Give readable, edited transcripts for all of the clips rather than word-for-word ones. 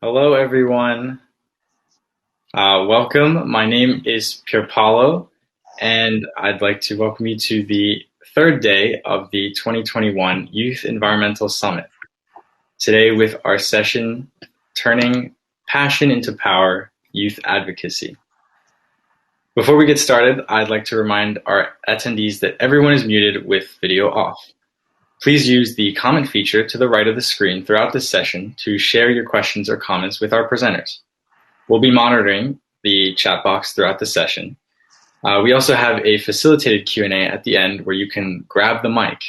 Hello, everyone. Welcome. My name is Pierpaolo, and I'd like to welcome you to the third day of the 2021 Youth Environmental Summit. Today, with our session, Turning Passion into Power, Youth Advocacy. Before we get started, I'd like to remind our attendees that everyone is muted with video off. Please use the comment feature to the right of the screen throughout this session to share your questions or comments with our presenters. We'll be monitoring the chat box throughout the session. We also have a facilitated Q&A at the end where you can grab the mic,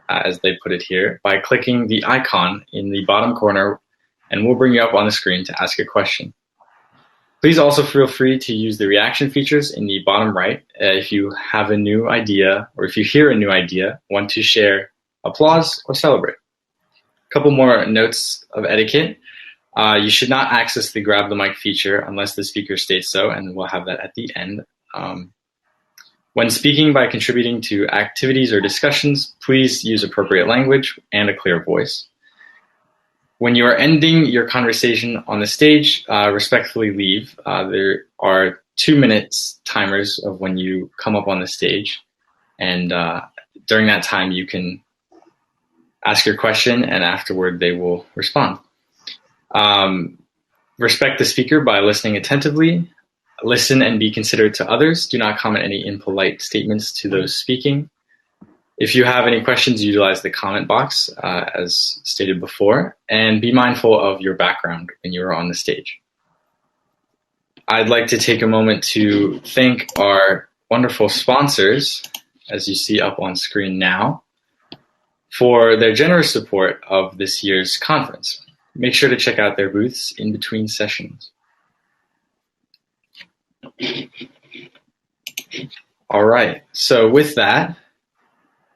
as they put it here, by clicking the icon in the bottom corner, and we'll bring you up on the screen to ask a question. Please also feel free to use the reaction features in the bottom right if you have a new idea, or if you hear a new idea, want to share, applause, or celebrate. A couple more notes of etiquette. You should not access the grab the mic feature unless the speaker states so, and we'll have that at the end. When speaking by contributing to activities or discussions, please use appropriate language and a clear voice. When you are ending your conversation on the stage, respectfully leave. There are 2 minutes timers of when you come up on the stage, and during that time you can ask your question, and afterward they will respond. Respect the speaker by listening attentively. Listen and be considerate to others. Do not comment any impolite statements to those speaking. If you have any questions, utilize the comment box, as stated before, and be mindful of your background when you are on the stage. I'd like to take a moment to thank our wonderful sponsors, as you see up on screen now, for their generous support of this year's conference. Make sure to check out their booths in between sessions. All right, so with that,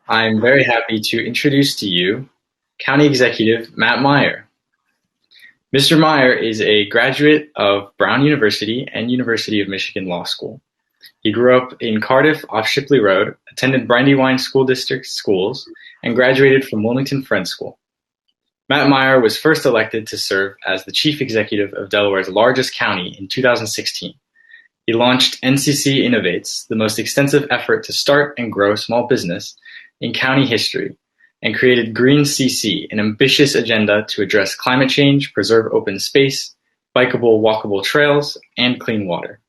I'm very happy to introduce to you County Executive Matt Meyer. Mr. Meyer is a graduate of Brown University and University of Michigan Law School. He grew up in Cardiff off Shipley Road, attended Brandywine School District schools, and graduated from Wilmington Friends School. Matt Meyer was first elected to serve as the Chief Executive of Delaware's largest county in 2016. He launched NCC Innovates, the most extensive effort to start and grow small business in county history, and created Green CC, an ambitious agenda to address climate change, preserve open space, bikeable, walkable trails, and clean water.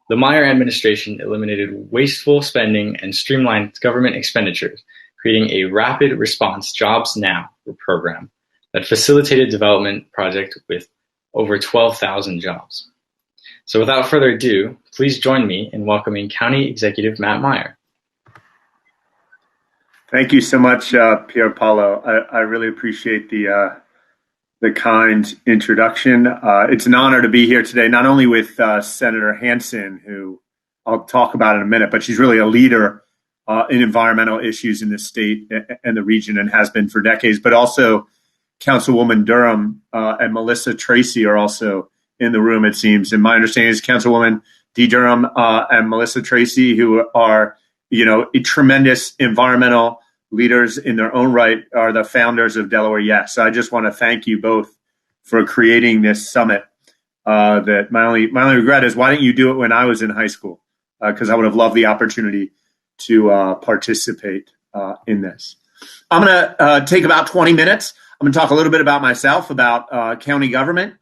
The Meyer administration eliminated wasteful spending and streamlined government expenditures, creating a rapid response Jobs Now program that facilitated development project with over 12,000 jobs. So without further ado, please join me in welcoming County Executive Matt Meyer. Thank you so much, Pierpaolo. I really appreciate the kind introduction. It's an honor to be here today, not only with Senator Hansen, who I'll talk about in a minute, but she's really a leader in environmental issues in the state and the region and has been for decades, but also Councilwoman Durham and Melissa Tracy are also in the room, it seems. And my understanding is Councilwoman Dee Durham and Melissa Tracy, who are, tremendous environmental leaders in their own right, are the founders of Delaware Yes. So I just want to thank you both for creating this summit. That my only regret is, why didn't you do it when I was in high school? Because I would have loved the opportunity to participate in this. I'm going to take about 20 minutes. I'm going to talk a little bit about myself, about county government,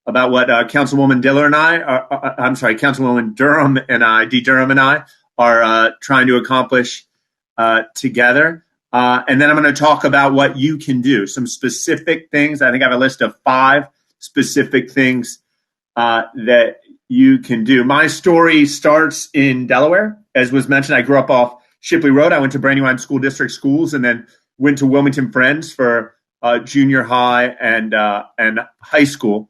about what Councilwoman Councilwoman Durham and I, Dee Durham and I, are trying to accomplish together. And then I'm going to talk about what you can do, some specific things. I think I have a list of 5 specific things that you can do. My story starts in Delaware. As was mentioned, I grew up off Shipley Road. I went to Brandywine School District schools and then went to Wilmington Friends for junior high and high school.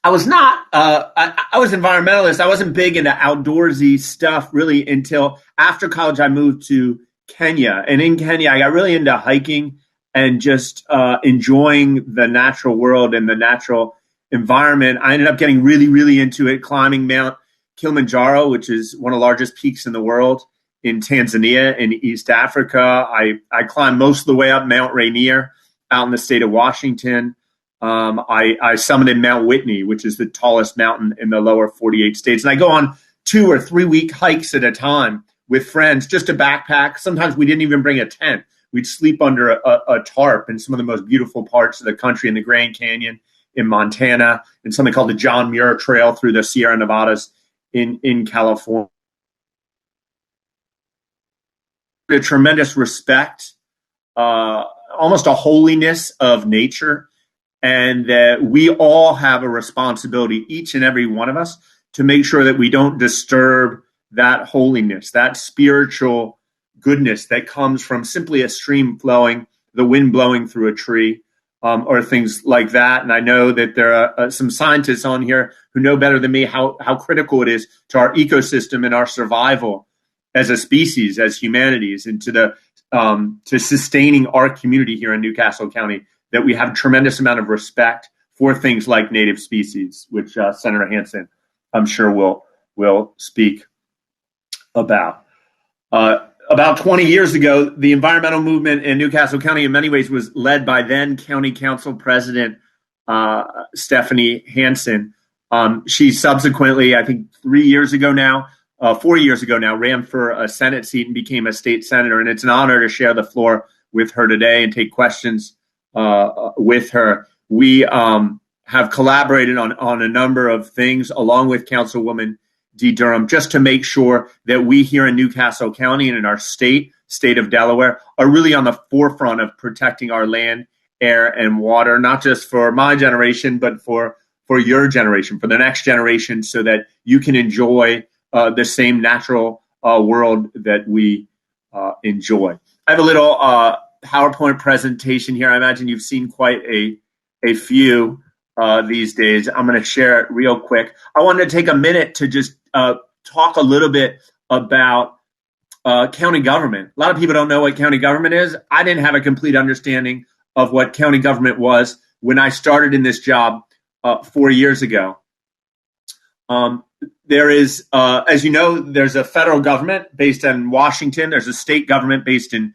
I was not, I was environmentalist. I wasn't big into outdoorsy stuff really until after college. I moved to Kenya, and in Kenya, I got really into hiking and just enjoying the natural world and the natural environment. I ended up getting really, really into it, climbing Mount Kilimanjaro, which is one of the largest peaks in the world in Tanzania in East Africa. I climbed most of the way up Mount Rainier out in the state of Washington. I summited Mount Whitney, which is the tallest mountain in the lower 48 states. And I go on 2 or 3 week hikes at a time with friends, just a backpack. Sometimes we didn't even bring a tent. We'd sleep under a tarp in some of the most beautiful parts of the country, in the Grand Canyon, in Montana, and something called the John Muir Trail through the Sierra Nevadas in California. A tremendous respect, almost a holiness of nature, and that we all have a responsibility, each and every one of us, to make sure that we don't disturb that holiness, that spiritual goodness that comes from simply a stream flowing, the wind blowing through a tree, or things like that. And I know that there are some scientists on here who know better than me how critical it is to our ecosystem and our survival as a species, as humanities, and to sustaining our community here in Newcastle County, that we have a tremendous amount of respect for things like native species, which Senator Hansen, I'm sure, will speak about. About 20 years ago, the environmental movement in Newcastle County in many ways was led by then County Council President Stephanie Hansen. She subsequently, I think 4 years ago now, ran for a Senate seat and became a state senator. And it's an honor to share the floor with her today and take questions with her. We have collaborated on a number of things along with Councilwoman D. Durham, just to make sure that we here in Newcastle County and in our state of Delaware, are really on the forefront of protecting our land, air, and water, not just for my generation, but for your generation, for the next generation, so that you can enjoy the same natural world that we enjoy. I have a little PowerPoint presentation here. I imagine you've seen quite a few these days. I'm going to share it real quick. I wanted to take a minute to just talk a little bit about county government. A lot of people don't know what county government is. I didn't have a complete understanding of what county government was when I started in this job 4 years ago. There is, as you know, there's a federal government based in Washington. There's a state government based in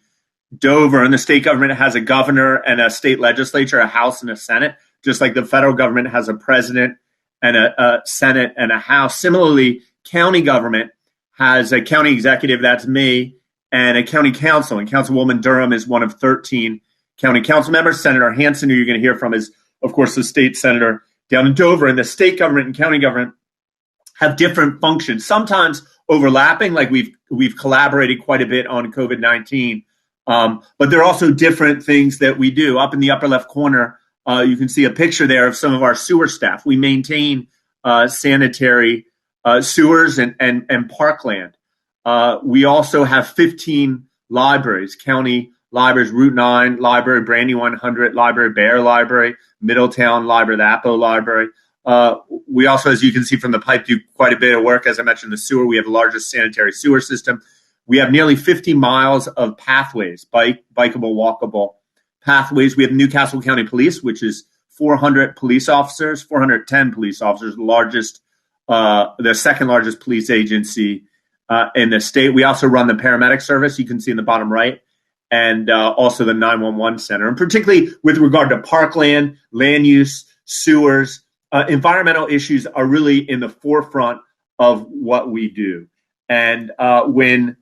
Dover, and the state government has a governor and a state legislature, a House and a Senate, just like the federal government has a president and a Senate and a House. Similarly, county government has a county executive, that's me, and a county council. And Councilwoman Durham is one of 13 county council members. Senator Hansen, who you're going to hear from, is, of course, the state senator down in Dover. And the state government and county government have different functions, sometimes overlapping, like we've collaborated quite a bit on COVID-19. But there are also different things that we do. Up in the upper left corner, you can see a picture there of some of our sewer staff. We maintain sanitary sewers and parkland. We also have 15 libraries, county libraries: Route 9 Library, Brandywine 100 Library, Bear Library, Middletown Library, the Appo Library. We also, as you can see from the pipe, do quite a bit of work. As I mentioned, the sewer, we have the largest sanitary sewer system. We have nearly 50 miles of pathways, bikeable, walkable pathways. We have Newcastle County Police, which is 410 police officers, the second largest police agency in the state. We also run the paramedic service, you can see in the bottom right, and also the 911 center. And particularly with regard to parkland, land use, sewers, environmental issues are really in the forefront of what we do. And when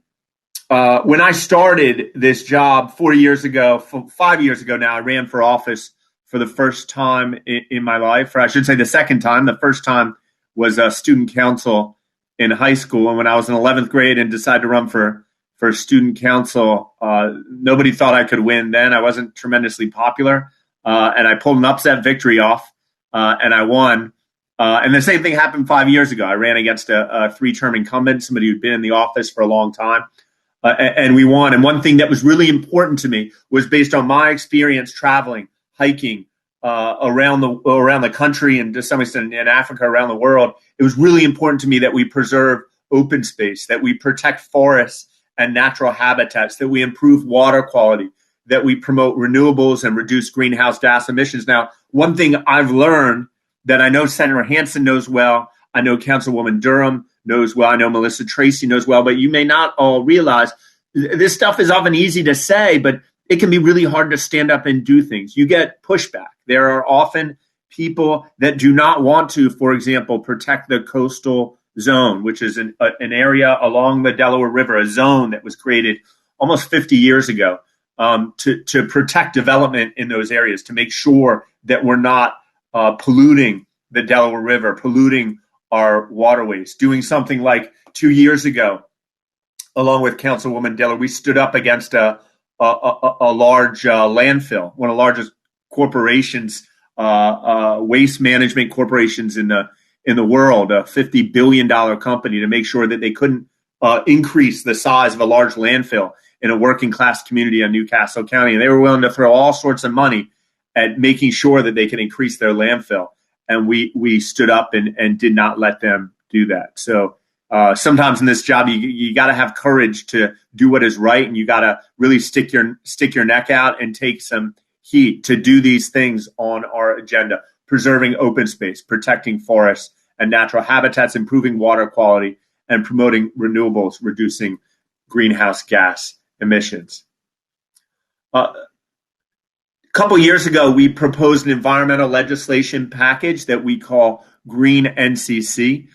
I started this job 4 years ago, 5 years ago now, I ran for office for the first time in my life, or I should say the second time. The first time was a student council in high school. And when I was in 11th grade and decided to run for student council, nobody thought I could win then. I wasn't tremendously popular. And I pulled an upset victory off, and I won. And the same thing happened 5 years ago. I ran against a three-term incumbent, somebody who'd been in the office for a long time. And we won. And one thing that was really important to me was based on my experience traveling, hiking around the country, and to some extent in Africa, around the world. It was really important to me that we preserve open space, that we protect forests and natural habitats, that we improve water quality, that we promote renewables and reduce greenhouse gas emissions. Now, one thing I've learned that I know Senator Hansen knows well, I know Councilwoman Durham knows well, I know Melissa Tracy knows well, but you may not all realize this stuff is often easy to say, but it can be really hard to stand up and do things. You get pushback. There are often people that do not want to, for example, protect the coastal zone, which is an area along the Delaware River, a zone that was created almost 50 years ago to protect development in those areas, to make sure that we're not polluting the Delaware River, polluting our waterways. Doing something like 2 years ago, along with Councilwoman Diller, we stood up against a large landfill, one of the largest corporations, waste management corporations in the world, a $50 billion company, to make sure that they couldn't increase the size of a large landfill in a working class community in Newcastle County. And they were willing to throw all sorts of money at making sure that they can increase their landfill. And we stood up and did not let them do that. So sometimes in this job, you got to have courage to do what is right, and you got to really stick your neck out and take some heat to do these things on our agenda: preserving open space, protecting forests and natural habitats, improving water quality, and promoting renewables, reducing greenhouse gas emissions. A couple years ago, we proposed an environmental legislation package that we call Green NCC.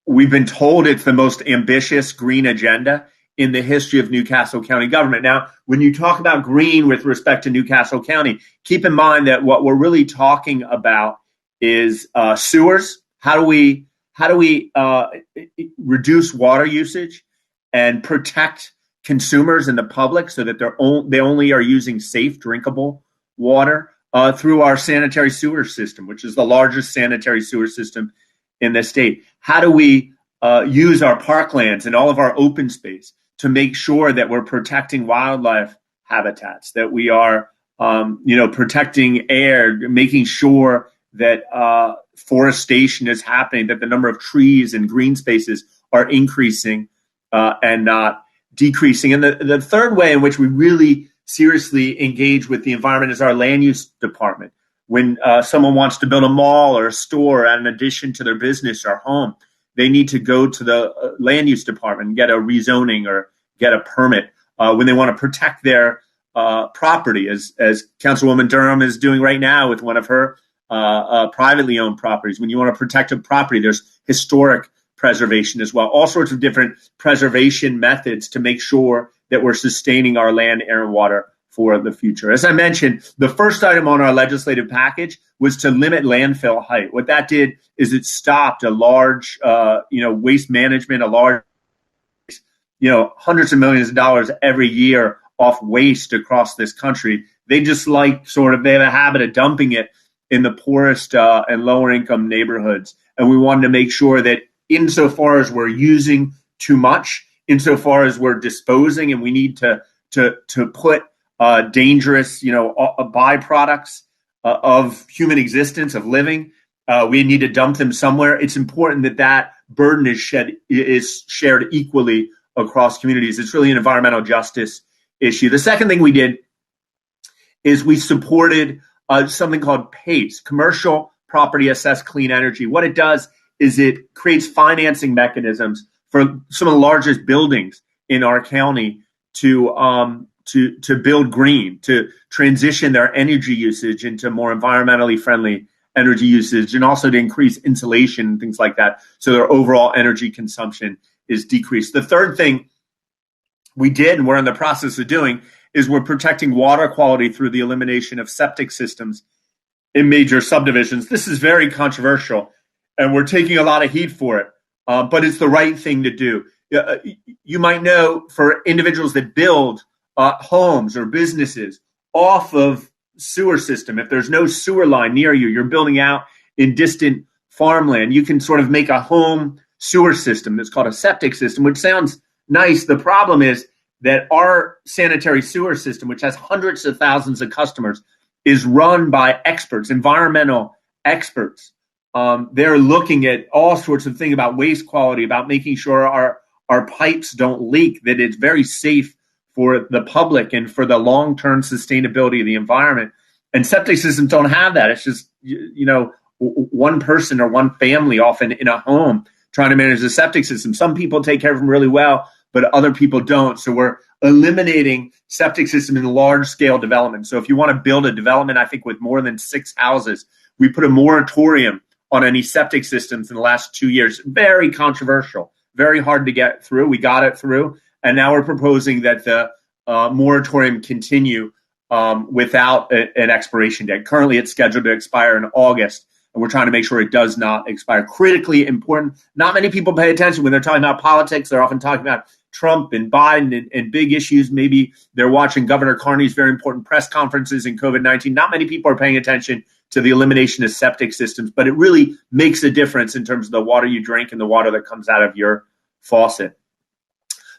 We've been told it's the most ambitious green agenda in the history of Newcastle County government. Now, when you talk about green with respect to Newcastle County, keep in mind that what we're really talking about is sewers. How do we reduce water usage and protect consumers and the public so that they only are using safe, drinkable water through our sanitary sewer system, which is the largest sanitary sewer system in the state? How do we use our parklands and all of our open space to make sure that we're protecting wildlife habitats, that we are protecting air, making sure that forestation is happening, that the number of trees and green spaces are increasing and not decreasing? And the third way in which we really seriously engage with the environment is our land use department. When someone wants to build a mall or a store in addition to their business or home, they need to go to the land use department and get a rezoning or get a permit. When they want to protect their property, as Councilwoman Durham is doing right now with one of her privately owned properties. When you want to protect a property, there's historic preservation as well. All sorts of different preservation methods to make sure that we're sustaining our land, air, and water for the future. As I mentioned, the first item on our legislative package was to limit landfill height. What that did is it stopped a large, waste management, hundreds of millions of dollars every year off waste across this country. They just they have a habit of dumping it in the poorest and lower income neighborhoods. And we wanted to make sure that insofar as we're using too much, insofar as we're disposing, and we need to put dangerous, byproducts of human existence, of living, we need to dump them somewhere. It's important that burden is shared equally across communities. It's really an environmental justice issue. The second thing we did is we supported something called PACE, Commercial Property Assessed Clean Energy. What it does is it creates financing mechanisms for some of the largest buildings in our county to build green, to transition their energy usage into more environmentally friendly energy usage, and also to increase insulation and things like that, so their overall energy consumption is decreased. The third thing we did, and we're in the process of doing, is we're protecting water quality through the elimination of septic systems in major subdivisions. This is very controversial, and we're taking a lot of heat for it, but it's the right thing to do. You might know, for individuals that build homes or businesses off of sewer system, if there's no sewer line near you, you're building out in distant farmland, you can sort of make a home sewer system that's called a septic system, which sounds nice. The problem is that our sanitary sewer system, which has hundreds of thousands of customers, is run by experts, environmental experts. They're looking at all sorts of things about waste quality, about making sure our pipes don't leak, that it's very safe for the public and for the long-term sustainability of the environment. And septic systems don't have that. It's just, one person or one family often in a home trying to manage the septic system. Some people take care of them really well, but other people don't. So we're eliminating septic system in large scale development. So if you want to build a development, I think with more than 6 houses, we put a moratorium on any septic systems in the last 2 years. Very controversial, very hard to get through. We got it through. And now we're proposing that the moratorium continue without an expiration date. Currently, it's scheduled to expire in August, and we're trying to make sure it does not expire. Critically important. Not many people pay attention when they're talking about politics. They're often talking about Trump and Biden and big issues. Maybe they're watching Governor Carney's very important press conferences in COVID-19. Not many people are paying attention to the elimination of septic systems, but it really makes a difference in terms of the water you drink and the water that comes out of your faucet.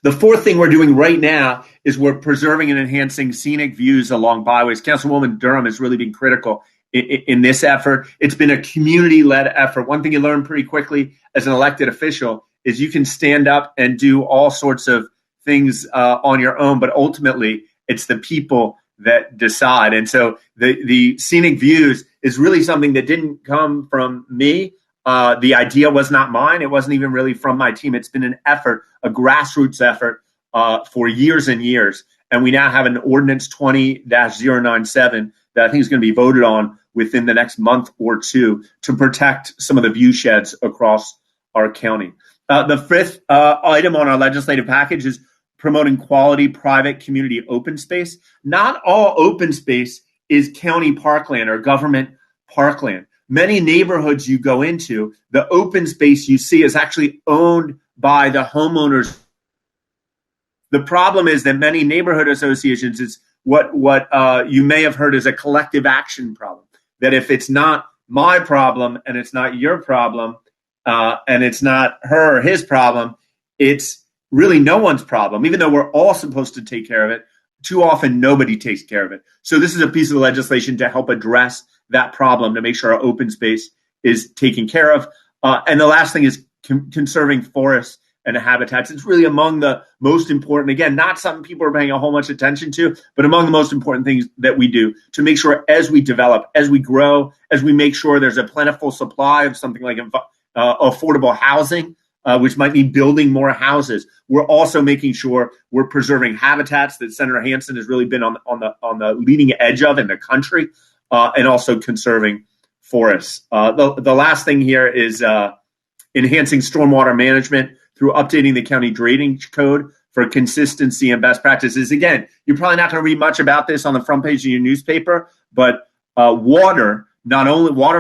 The fourth thing we're doing right now is we're preserving and enhancing scenic views along byways. Councilwoman Durham has really been critical in this effort. It's been a community-led effort. One thing you learn pretty quickly as an elected official is you can stand up and do all sorts of things on your own, but ultimately it's the people that decide. And so the scenic views is really something that didn't come from me. The idea was not mine. It wasn't even really from my team. It's been an effort, a grassroots effort for years and years. And we now have an ordinance 20-097 that I think is going to be voted on within the next month or two to protect some of the view sheds across our county. The fifth item on our legislative package is promoting quality private community open space. Not all open space is county parkland or government parkland. Many neighborhoods you go into, the open space you see is actually owned by the homeowners. The problem is that many neighborhood associations, it's what you may have heard as a collective action problem. That if it's not my problem and it's not your problem and it's not her or his problem, it's really no one's problem. Even though we're all supposed to take care of it, too often nobody takes care of it. So this is a piece of legislation to help address that problem, to make sure our open space is taken care of. And the last thing is conserving forests and habitats. It's really among the most important, again, not something people are paying a whole much attention to, but among the most important things that we do to make sure as we develop, as we grow, as we make sure there's a plentiful supply of something like affordable housing, which might mean building more houses. We're also making sure we're preserving habitats that Senator Hansen has really been on the leading edge of in the country, and also conserving forests. The last thing here is enhancing stormwater management through updating the county drainage code for consistency and best practices. Again, you're probably not going to read much about this on the front page of your newspaper, but water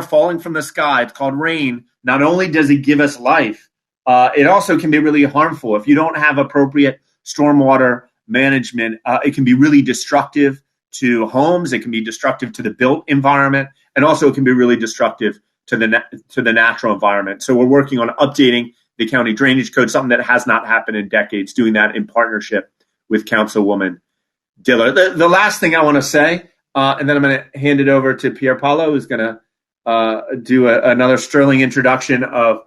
falling from the sky, it's called rain, not only does it give us life, it also can be really harmful. If you don't have appropriate stormwater management, it can be really destructive to homes, it can be destructive to the built environment, and also it can be really destructive to the natural environment. So we're working on updating the county drainage code, something that has not happened in decades, doing that in partnership with Councilwoman Diller. The last thing I want to say, and then I'm going to hand it over to Pier Paolo, who's going to do another sterling introduction of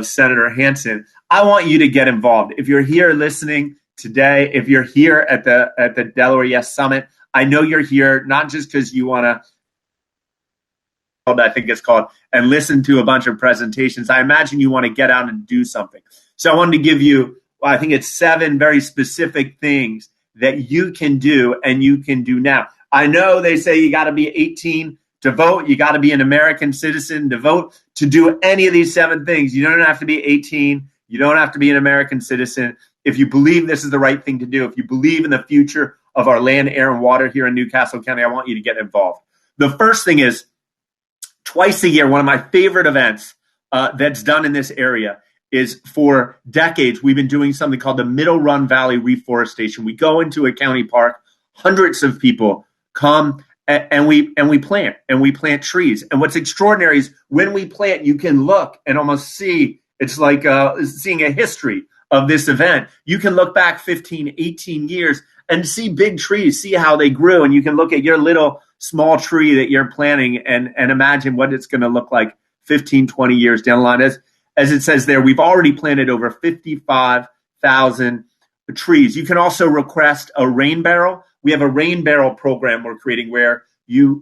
Senator Hansen. I want you to get involved. If you're here listening today, if you're here at the Delaware Yes Summit, I know you're here not just because you want to, I think it's called, and listen to a bunch of presentations. I imagine you want to get out and do something. So I wanted to give you, I think it's 7 very specific things that you can do and you can do now. I know they say you got to be 18 to vote. You got to be an American citizen to vote. To do any of these 7 things, you don't have to be 18. You don't have to be an American citizen. If you believe this is the right thing to do, if you believe in the future of our land, air, and water here in Newcastle County, I want you to get involved. The first thing is, twice a year, one of my favorite events that's done in this area is, for decades, we've been doing something called the Middle Run Valley Reforestation. We go into a county park, hundreds of people come and we plant trees. And what's extraordinary is when we plant, you can look and almost see, it's like seeing a history of this event. You can look back 15, 18 years and see big trees, see how they grew. And you can look at your little small tree that you're planting and imagine what it's going to look like 15, 20 years down the line. As it says there, we've already planted over 55,000 trees. You can also request a rain barrel. We have a rain barrel program we're creating where you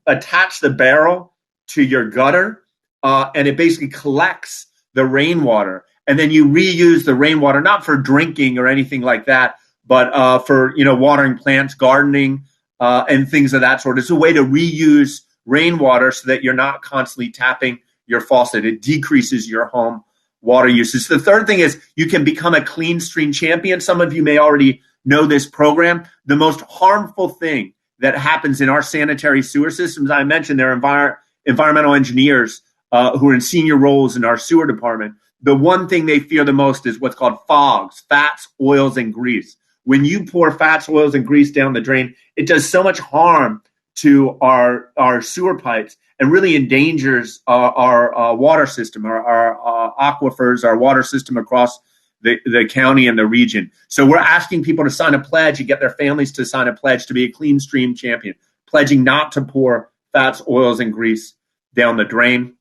attach the barrel to your gutter and it basically collects the rainwater. and then you reuse the rainwater, not for drinking or anything like that, but for watering plants, gardening, and things of that sort. It's a way to reuse rainwater so that you're not constantly tapping your faucet. It decreases your home water usage. The third thing is you can become a clean stream champion. Some of you may already know this program. The most harmful thing that happens in our sanitary sewer systems, I mentioned, there are environmental engineers who are in senior roles in our sewer department. The one thing they fear the most is what's called FOGs, fats, oils, and grease. When you pour fats, oils, and grease down the drain, it does so much harm to our sewer pipes and really endangers our water system, our aquifers, our water system across the county and the region. So we're asking people to sign a pledge and get their families to sign a pledge to be a clean stream champion, pledging not to pour fats, oils, and grease down the drain.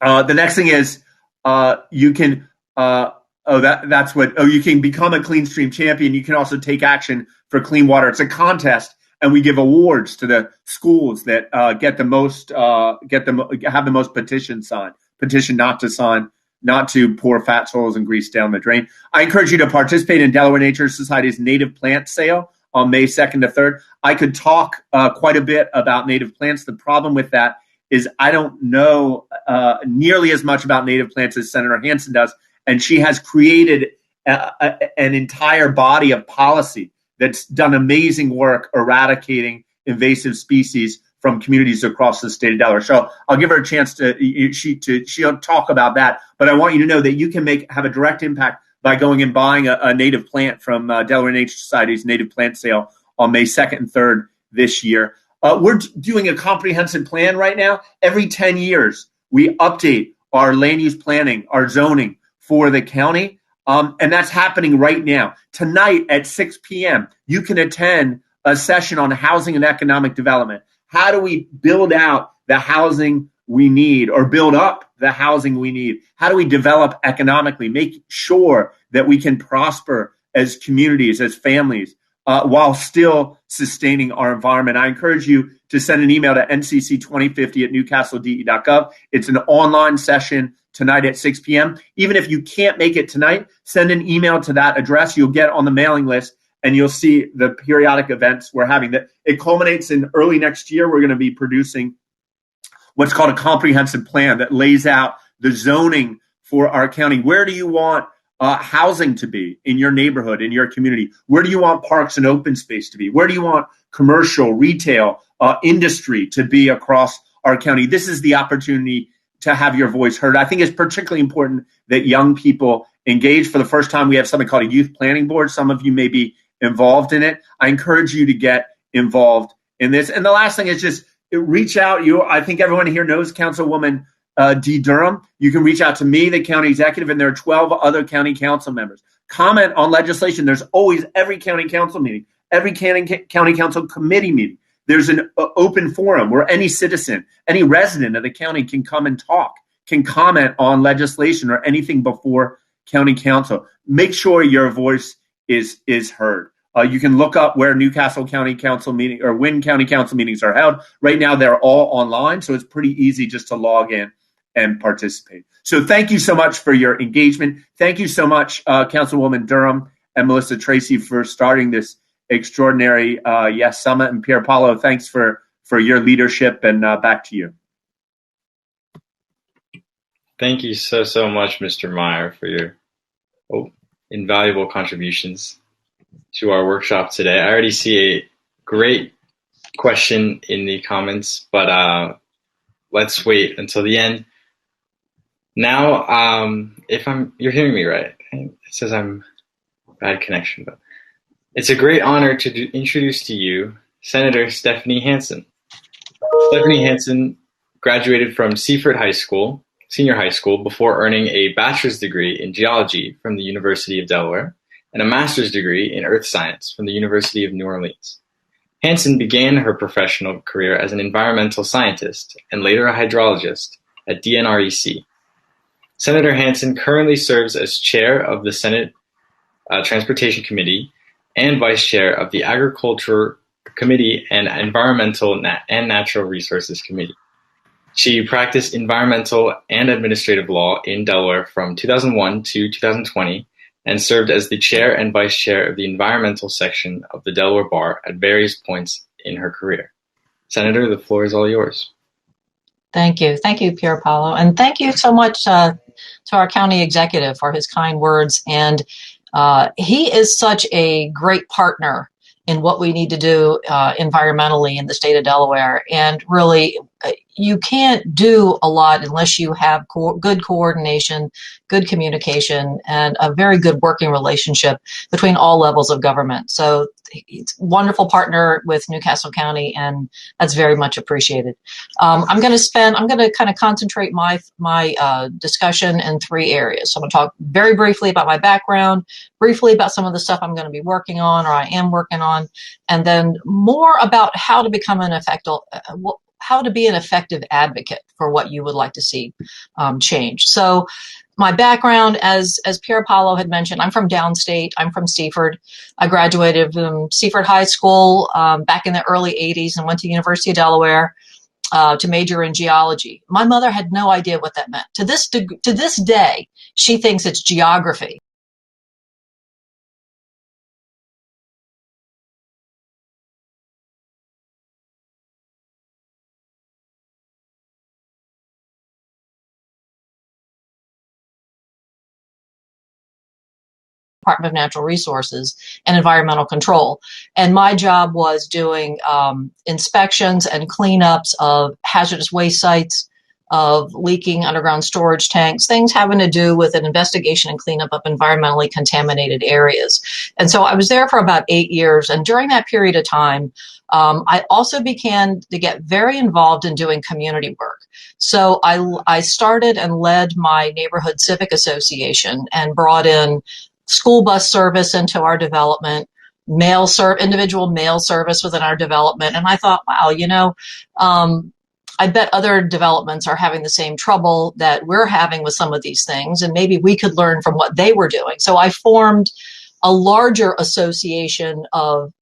The next thing is you can you can become a clean stream champion. You can also take action for clean water. It's a contest, and we give awards to the schools that have the most petition not to pour fats, oils, and grease down the drain. I encourage you to participate in Delaware Nature Society's native plant sale on May 2nd to 3rd. I could talk quite a bit about native plants. The problem with that is I don't know nearly as much about native plants as Senator Hansen does, and she has created an entire body of policy that's done amazing work eradicating invasive species from communities across the state of Delaware. So I'll give her a chance she'll talk about that. But I want you to know that you can have a direct impact by going and buying a native plant from Delaware Nature Society's native plant sale on May 2nd and 3rd this year. We're doing a comprehensive plan right now. Every 10 years, we update our land use planning, our zoning for the county. And that's happening right now. Tonight at 6 p.m., you can attend a session on housing and economic development. How do we build out the housing we need or build up the housing we need? How do we develop economically, make sure that we can prosper as communities, as families, while still sustaining our environment? I encourage you to send an email to ncc2050@newcastlede.gov. It's an online session tonight at 6 p.m. Even if you can't make it tonight, send an email to that address. You'll get on the mailing list, and you'll see the periodic events we're having. It culminates in early next year. We're going to be producing what's called a comprehensive plan that lays out the zoning for our county. Where do you want housing to be in your neighborhood, in your community? Where do you want parks and open space to be? Where do you want commercial, retail, industry to be across our county? This is the opportunity to have your voice heard. I think it's particularly important that young people engage. For the first time, we have something called a youth planning board. Some of you may be involved in it. I encourage you to get involved in this. And the last thing is just reach out. I think everyone here knows Councilwoman Dee Durham. You can reach out to me, the county executive, and there are 12 other county council members. Comment on legislation. There's always every county council meeting, every county council committee meeting. There's an open forum where any citizen, any resident of the county can come and talk, can comment on legislation or anything before county council. Make sure your voice is heard. You can look up where Newcastle County Council meeting or when county council meetings are held. Right now, they're all online, so it's pretty easy just to log in and participate. So thank you so much for your engagement. Thank you so much, Councilwoman Durham and Melissa Tracy, for starting this extraordinary Yes Summit. And Pierre Paulo, thanks for your leadership, and back to you. Thank you so much, Mr. Meyer, for your invaluable contributions to our workshop today. I already see a great question in the comments, but let's wait until the end. Now, you're hearing me right. It says I'm bad connection, but it's a great honor to introduce to you Senator Stephanie Hansen. Stephanie Hansen graduated from Seaford Senior High School, before earning a bachelor's degree in geology from the University of Delaware and a master's degree in earth science from the University of New Orleans. Hansen began her professional career as an environmental scientist and later a hydrologist at DNREC. Senator Hansen currently serves as chair of the Senate Transportation Committee and vice chair of the Agriculture Committee and Environmental and Natural Resources Committee. She practiced environmental and administrative law in Delaware from 2001 to 2020 and served as the chair and vice chair of the environmental section of the Delaware Bar at various points in her career. Senator, the floor is all yours. Thank you. Thank you, Pier Paolo. And thank you so much to our county executive for his kind words. And he is such a great partner in what we need to do environmentally in the state of Delaware. And really, you can't do a lot unless you have good coordination, good communication, and a very good working relationship between all levels of government. So it's a wonderful partner with Newcastle County, and that's very much appreciated. I'm going to kind of concentrate my discussion in three areas. So I'm going to talk very briefly about my background, briefly about some of the stuff I'm going to be working on or I am working on, and then more about how to become how to be an effective advocate for what you would like to see change. So my background, as Pier Paolo had mentioned, I'm from downstate. I'm from Seaford. I graduated from Seaford High School back in the early 80s and went to the University of Delaware to major in geology. My mother had no idea what that meant. To this day, she thinks it's geography. Department of Natural Resources and Environmental Control. And my job was doing inspections and cleanups of hazardous waste sites, of leaking underground storage tanks, things having to do with an investigation and cleanup of environmentally contaminated areas. And so I was there for about 8 years. And during that period of time, I also began to get very involved in doing community work. So I started and led my neighborhood civic association and brought in school bus service into our development, individual mail service within our development. And I thought, wow, I bet other developments are having the same trouble that we're having with some of these things, and maybe we could learn from what they were doing. So I formed a larger association of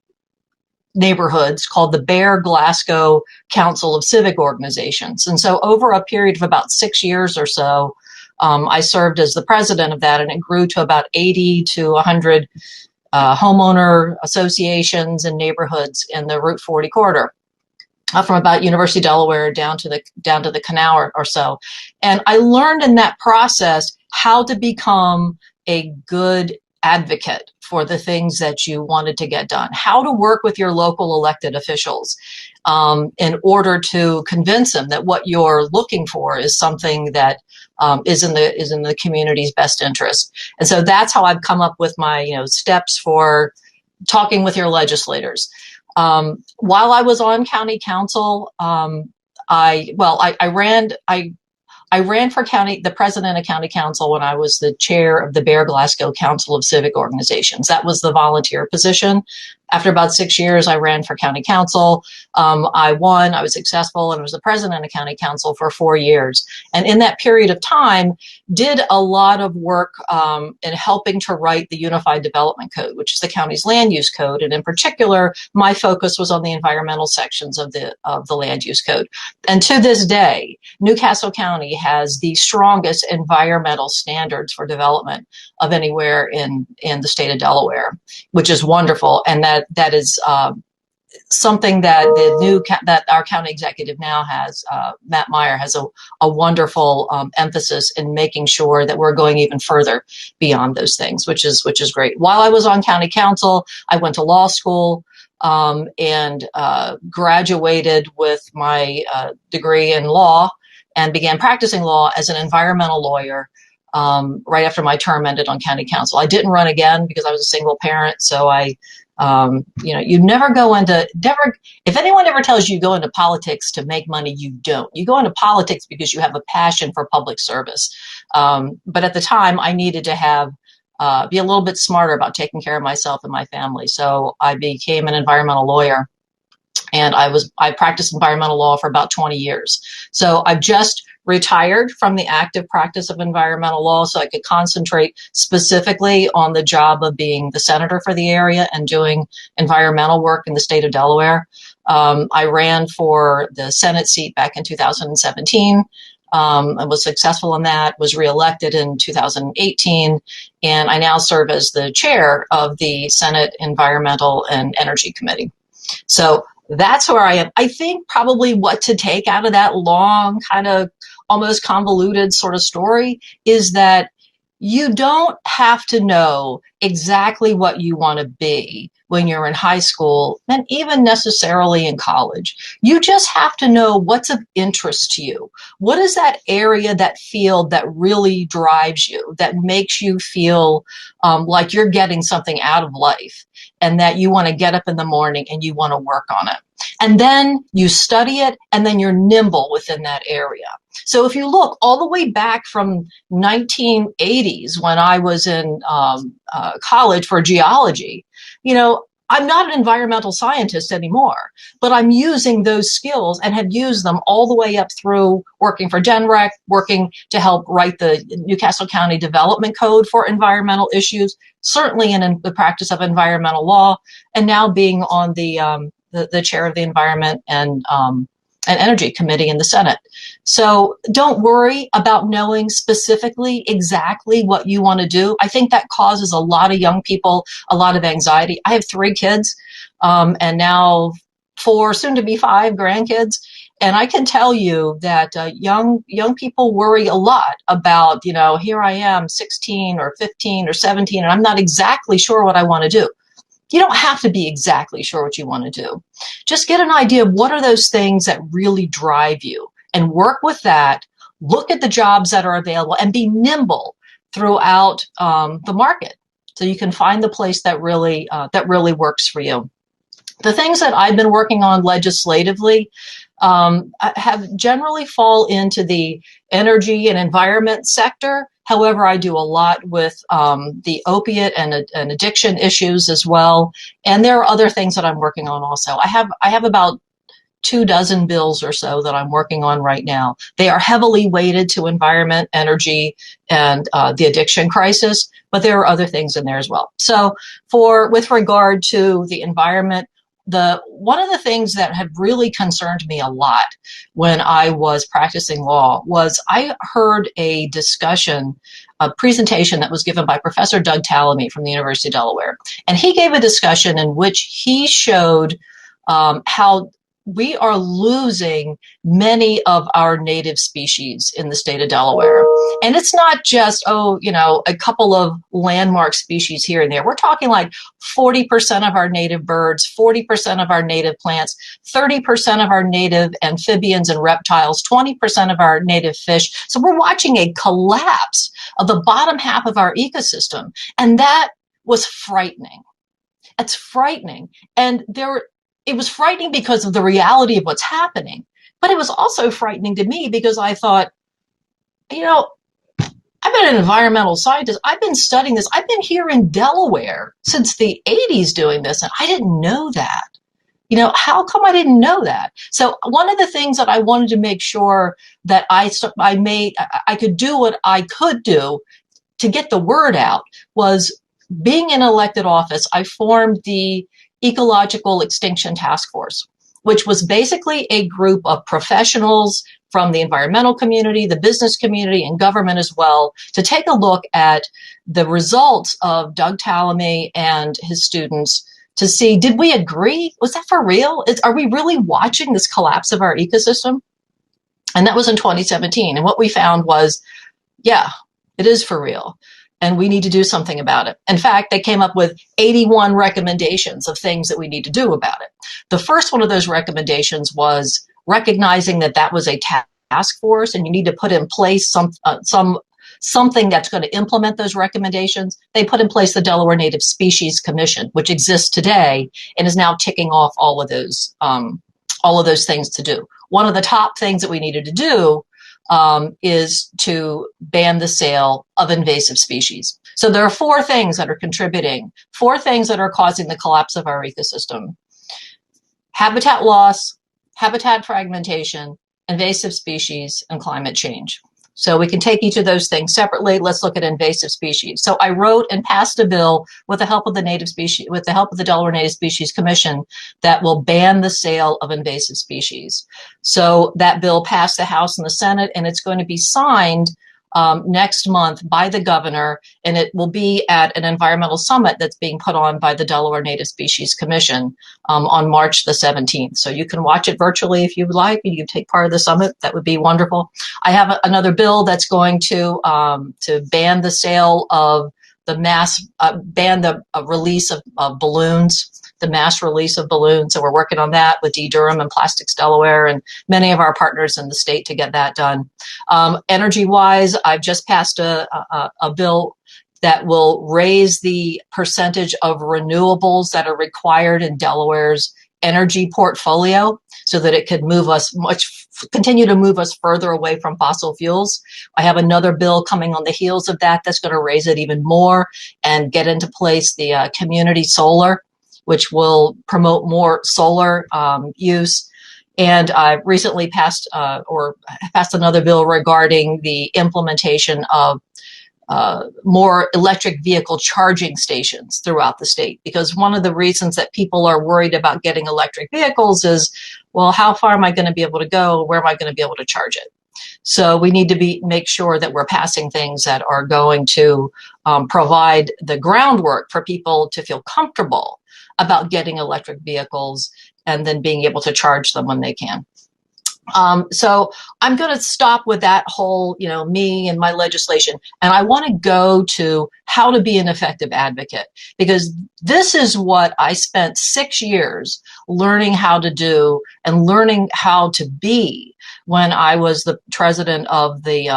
neighborhoods called the Bear Glasgow Council of Civic Organizations. And so over a period of about 6 years or so, I served as the president of that, and it grew to about 80 to 100 homeowner associations and neighborhoods in the Route 40 corridor, from about University of Delaware down to the canal or so. And I learned in that process how to become a good advocate for the things that you wanted to get done, how to work with your local elected officials in order to convince them that what you're looking for is something that is in the community's best interest. And so that's how I've come up with my steps for talking with your legislators. While I was on county council, I ran for the president of county council when I was the chair of the Bear Glasgow Council of Civic Organizations. That was the volunteer position. After about 6 years, I ran for county council. I won, I was successful, and was the president of county council for 4 years. And in that period of time, did a lot of work in helping to write the Unified Development Code, which is the county's land use code. And in particular, my focus was on the environmental sections of the land use code. And to this day, Newcastle County has the strongest environmental standards for development of anywhere in the state of Delaware, which is wonderful. And that is something that that our county executive now has, Matt Meyer, has a wonderful emphasis in making sure that we're going even further beyond those things, which is great. While I was on county council, I went to law school and graduated with my degree in law and began practicing law as an environmental lawyer right after my term ended on county council. I didn't run again because I was a single parent, so you never go if anyone ever tells you go into politics to make money, you don't. You go into politics because you have a passion for public service. But at the time, I needed to be a little bit smarter about taking care of myself and my family. So I became an environmental lawyer, and I practiced environmental law for about 20 years. So I've just retired from the active practice of environmental law so I could concentrate specifically on the job of being the senator for the area and doing environmental work in the state of Delaware. I ran for the Senate seat back in 2017. I was successful in that, was reelected in 2018, and I now serve as the chair of the Senate Environmental and Energy Committee. So that's where I am. I think probably what to take out of that long, kind of almost convoluted sort of story is that you don't have to know exactly what you want to be when you're in high school and even necessarily in college. You just have to know what's of interest to you. What is that area, that field that really drives you, that makes you feel like you're getting something out of life and that you want to get up in the morning and you want to work on it. And then you study it and then you're nimble within that area. So if you look all the way back from 1980s when I was in college for geology, I'm not an environmental scientist anymore, but I'm using those skills and have used them all the way up through working for DENREC, working to help write the Newcastle County Development Code for environmental issues, certainly in the practice of environmental law, and now being on the chair of the Environment and Energy Committee in the Senate. So don't worry about knowing specifically exactly what you want to do. I think that causes a lot of young people a lot of anxiety. I have 3 kids and now 4, soon to be 5 grandkids. And I can tell you that young people worry a lot about, here I am 16 or 15 or 17, and I'm not exactly sure what I want to do. You don't have to be exactly sure what you want to do. Just get an idea of what are those things that really drive you and work with that. Look at the jobs that are available and be nimble throughout the market so you can find the place that really works for you. The things that I've been working on legislatively have generally fall into the energy and environment sector. However, I do a lot with the opiate and addiction issues as well. And there are other things that I'm working on also. I have about 24 bills or so that I'm working on right now. They are heavily weighted to environment, energy, and the addiction crisis, but there are other things in there as well. So with regard to the environment, one of the things that have really concerned me a lot when I was practicing law was I heard a presentation that was given by Professor Doug Tallamy from the University of Delaware. And he gave a discussion in which he showed how we are losing many of our native species in the state of Delaware. And it's not just, a couple of landmark species here and there. We're talking like 40% of our native birds, 40% of our native plants, 30% of our native amphibians and reptiles, 20% of our native fish. So we're watching a collapse of the bottom half of our ecosystem. And that was frightening. It's frightening. And it was frightening because of the reality of what's happening, but it was also frightening to me because I thought, I've been an environmental scientist. I've been studying this. I've been here in Delaware since the 80s doing this, and I didn't know that. How come I didn't know that? So one of the things that I wanted to make sure that I could do what I could do to get the word out was being in elected office. I formed the Ecological Extinction Task Force, which was basically a group of professionals from the environmental community, the business community, and government as well, to take a look at the results of Doug Tallamy and his students to see, did we agree? Was that for real? Are we really watching this collapse of our ecosystem? And that was in 2017. And what we found was, yeah, it is for real. And we need to do something about it. In fact, they came up with 81 recommendations of things that we need to do about it. The first one of those recommendations was recognizing that was a task force, and you need to put in place something that's going to implement those recommendations. They put in place the Delaware Native Species Commission, which exists today and is now ticking off all of those things to do. One of the top things that we needed to do is to ban the sale of invasive species. So there are 4 things that are contributing, 4 things that are causing the collapse of our ecosystem: habitat loss, habitat fragmentation, invasive species, and climate change. So we can take each of those things separately. Let's look at invasive species. So I wrote and passed a bill with the help of the Delaware Native Species Commission that will ban the sale of invasive species. So that bill passed the House and the Senate, and it's going to be signed next month by the governor, and it will be at an environmental summit that's being put on by the Delaware Native Species Commission on March the 17th. So you can watch it virtually if you would like, and you can take part of the summit. That would be wonderful. I have another bill that's going to ban the sale of ban the release of balloons, the mass release of balloons. So we're working on that with D. Durham and Plastics Delaware and many of our partners in the state to get that done. Energy-wise, I've just passed a bill that will raise the percentage of renewables that are required in Delaware's energy portfolio so that it could continue to move us further away from fossil fuels. I have another bill coming on the heels of that that's going to raise it even more and get into place the community solar, which will promote more solar use. And I recently passed another bill regarding the implementation of more electric vehicle charging stations throughout the state. Because one of the reasons that people are worried about getting electric vehicles is, well, how far am I going to be able to go? Where am I going to be able to charge it? So we need to make sure that we're passing things that are going to provide the groundwork for people to feel comfortable about getting electric vehicles and then being able to charge them when they can. So I'm going to stop with that whole, me and my legislation. And I want to go to how to be an effective advocate, because this is what I spent 6 years learning how to do and learning how to be when I was the president of the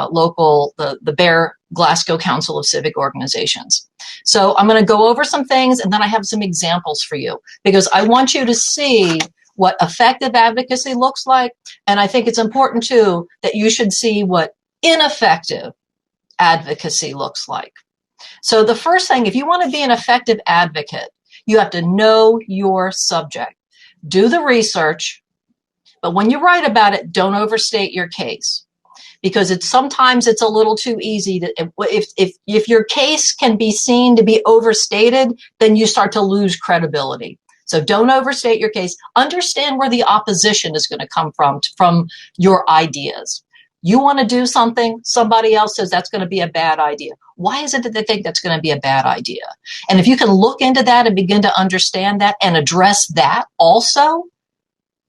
the Bear Glasgow Council of Civic Organizations. So I'm going to go over some things, and then I have some examples for you, because I want you to see what effective advocacy looks like. And I think it's important, too, that you should see what ineffective advocacy looks like. So the first thing, if you want to be an effective advocate, you have to know your subject. Do the research, but when you write about it, don't overstate your case. Because sometimes it's a little too easy to, if your case can be seen to be overstated, then you start to lose credibility. So don't overstate your case. Understand where the opposition is going to come from your ideas. You want to do something, somebody else says that's going to be a bad idea. Why is it that they think that's going to be a bad idea? And if you can look into that and begin to understand that and address that also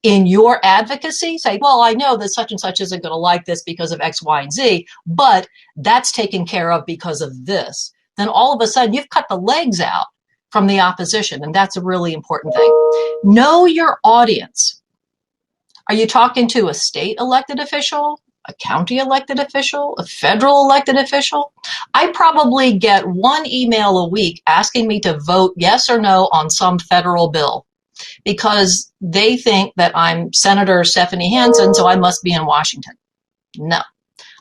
in your advocacy, say, well, I know that such and such isn't going to like this because of X, Y, and Z, but that's taken care of because of this. Then all of a sudden you've cut the legs out from the opposition, and that's a really important thing. Know your audience. Are you talking to a state elected official, a county elected official, a federal elected official? I probably get one email a week asking me to vote yes or no on some federal bill because they think that I'm Senator Stephanie Hansen, so I must be in Washington. No.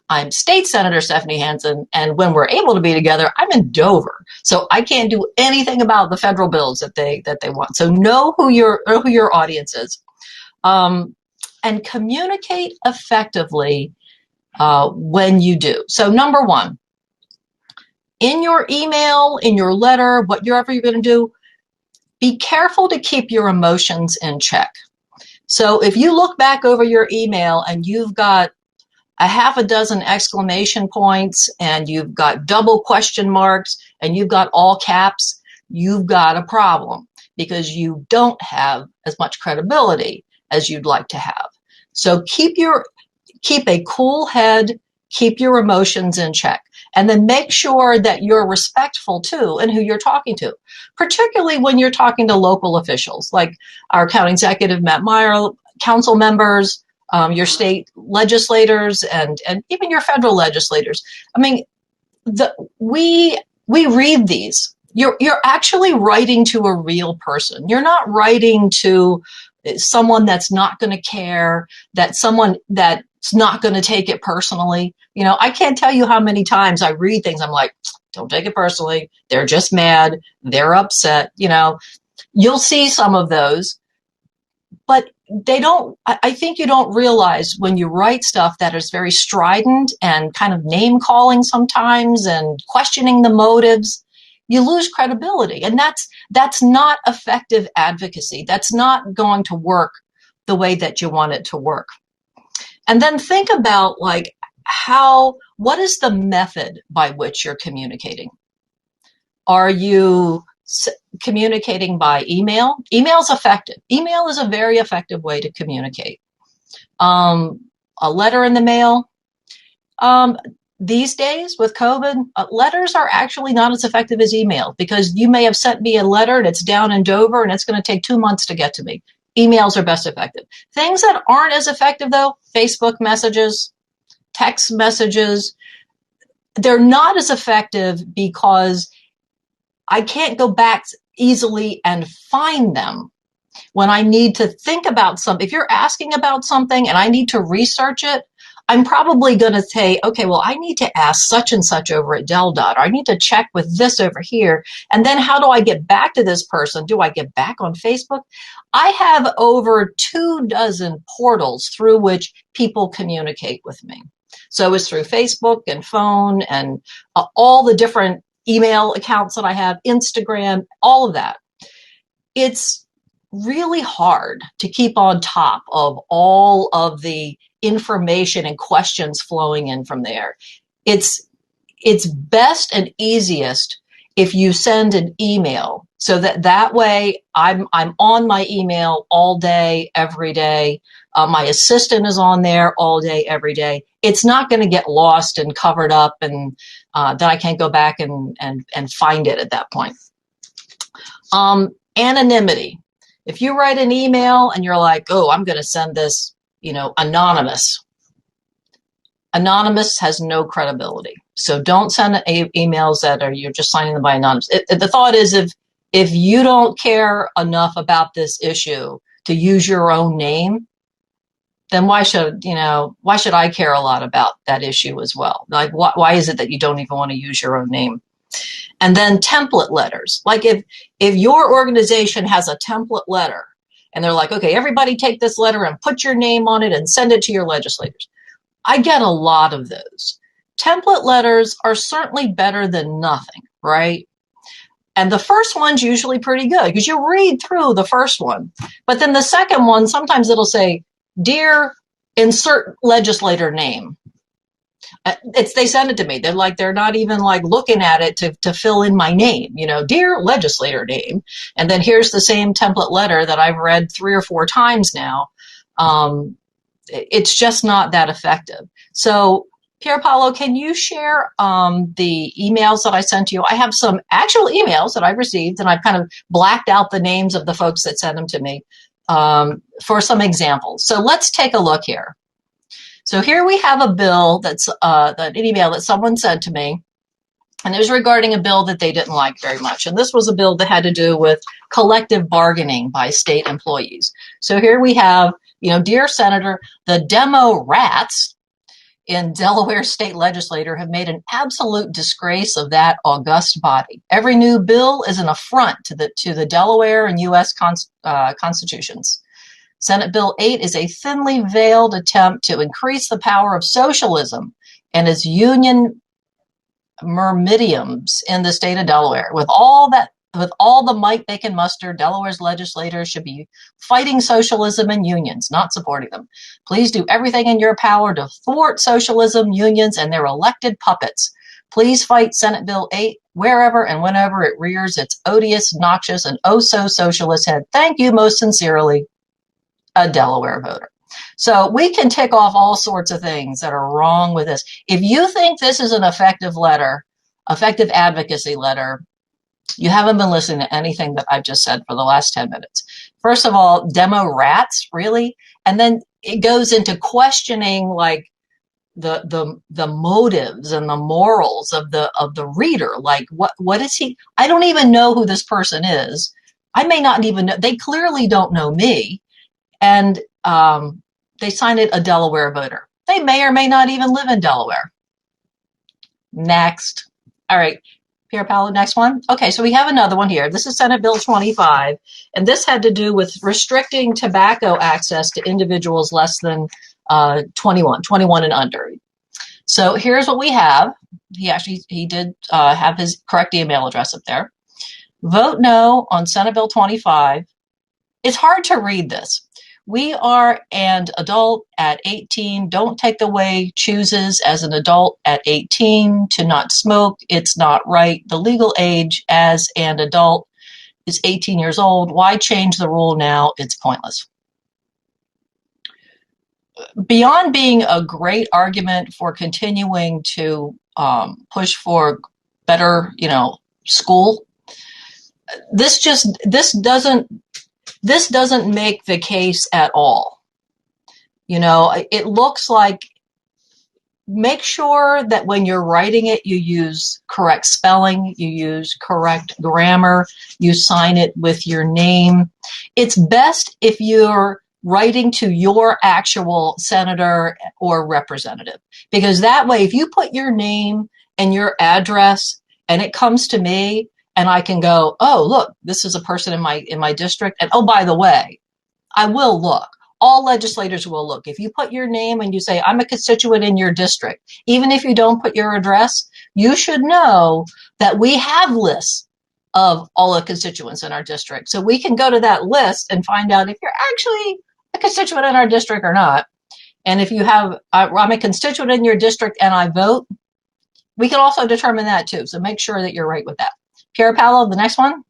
I'm State Senator Stephanie Hansen, and when we're able to be together, I'm in Dover. So I can't do anything about the federal bills that they want. So know who your audience is, and communicate effectively when you do. So number one, in your email, in your letter, whatever you're going to do, be careful to keep your emotions in check. So if you look back over your email and you've got a half a dozen exclamation points and you've got double question marks and you've got all caps, you've got a problem because you don't have as much credibility as you'd like to have. So keep a cool head, keep your emotions in check, and then make sure that you're respectful too in who you're talking to, particularly when you're talking to local officials like our county executive, Matt Meyer, council members, your state legislators, and even your federal legislators. I mean, we read these. You're actually writing to a real person. You're not writing to someone that's not going to care, someone that's not going to take it personally. I can't tell you how many times I read things. I'm like, don't take it personally. They're just mad. They're upset. You'll see some of those. But I think you don't realize when you write stuff that is very strident and kind of name calling sometimes and questioning the motives, you lose credibility. And that's not effective advocacy. That's not going to work the way that you want it to work. And then think about like what is the method by which you're communicating? Are you communicating by email? Email is effective. Email is a very effective way to communicate. A letter in the mail. These days with COVID, letters are actually not as effective as email, because you may have sent me a letter and it's down in Dover and it's going to take 2 months to get to me. Emails are best effective. Things that aren't as effective though, Facebook messages, text messages, they're not as effective because I can't go back easily and find them when I need to think about something. If you're asking about something and I need to research it, I'm probably going to say, okay, well, I need to ask such and such over at Del Dot, or I need to check with this over here. And then how do I get back to this person? Do I get back on Facebook? I have over 24 portals through which people communicate with me. So it's through Facebook and phone and all the different email accounts that I have, Instagram, all of that. It's really hard to keep on top of all of the information and questions flowing in from there. It's best and easiest if you send an email, so that way I'm on my email all day, every day. My assistant is on there all day, every day. It's not going to get lost and covered up, and then I can't go back and find it at that point. Anonymity. If you write an email and you're like, oh, I'm going to send this, anonymous. Anonymous has no credibility. So don't send emails that you're just signing them by anonymous. The thought is, if you don't care enough about this issue to use your own name, then why should I care a lot about that issue as well? Like, why is it that you don't even want to use your own name? And then template letters. Like if your organization has a template letter and they're like, okay, everybody take this letter and put your name on it and send it to your legislators. I get a lot of those. Template letters are certainly better than nothing, right? And the first one's usually pretty good because you read through the first one. But then the second one, sometimes it'll say, dear insert legislator name. They send it to me. They're not even like looking at it to fill in my name, dear legislator name. And then here's the same template letter that I've read 3 or 4 times now. It's just not that effective. So Pier Paolo, can you share the emails that I sent to you? I have some actual emails that I've received, and I've kind of blacked out the names of the folks that sent them to me for some examples. So let's take a look here. So here we have a bill that's an email that someone sent to me, and it was regarding a bill that they didn't like very much. And this was a bill that had to do with collective bargaining by state employees. So here we have, dear Senator, the demo rats in Delaware state legislature have made an absolute disgrace of that august body. Every new bill is an affront to the Delaware and U.S. constitutions. Senate Bill 8 is a thinly veiled attempt to increase the power of socialism and its union myrmidons in the state of Delaware. With all the might they can muster, Delaware's legislators should be fighting socialism and unions, not supporting them. Please do everything in your power to thwart socialism, unions, and their elected puppets. Please fight Senate Bill 8 wherever and whenever it rears its odious, noxious, and oh-so-socialist head. Thank you most sincerely, a Delaware voter. So we can tick off all sorts of things that are wrong with this. If you think this is an effective advocacy letter, you haven't been listening to anything that I've just said for the last 10 minutes. First of all, demo rats, really? And then it goes into questioning like the motives and the morals of the reader. Like what is he? I don't even know who this person is. I may not even know. They clearly don't know me. And they sign it a Delaware voter. They may or may not even live in Delaware. Next. All right. Pierre Paolo, next one. Okay, so we have another one here. This is Senate Bill 25, and this had to do with restricting tobacco access to individuals less than 21 and under. So here's what we have. He did have his correct email address up there. Vote no on Senate Bill 25. It's hard to read this. We are an adult at 18. Don't take away chooses as an adult at 18 to not smoke. It's not right. The legal age as an adult is 18 years old. Why change the rule now? It's pointless. Beyond being a great argument for continuing to push for better, school, this doesn't make the case at all. It looks like, make sure that when you're writing it, you use correct spelling, you use correct grammar, you sign it with your name. It's best if you're writing to your actual senator or representative, because that way, if you put your name and your address and it comes to me, and I can go, oh, look, this is a person in my district. And oh, by the way, I will look. All legislators will look. If you put your name and you say, I'm a constituent in your district, even if you don't put your address, you should know that we have lists of all the constituents in our district. So we can go to that list and find out if you're actually a constituent in our district or not. And if you have, I'm a constituent in your district and I vote, we can also determine that too. So make sure that you're right with that. Pierre Paolo, the next one.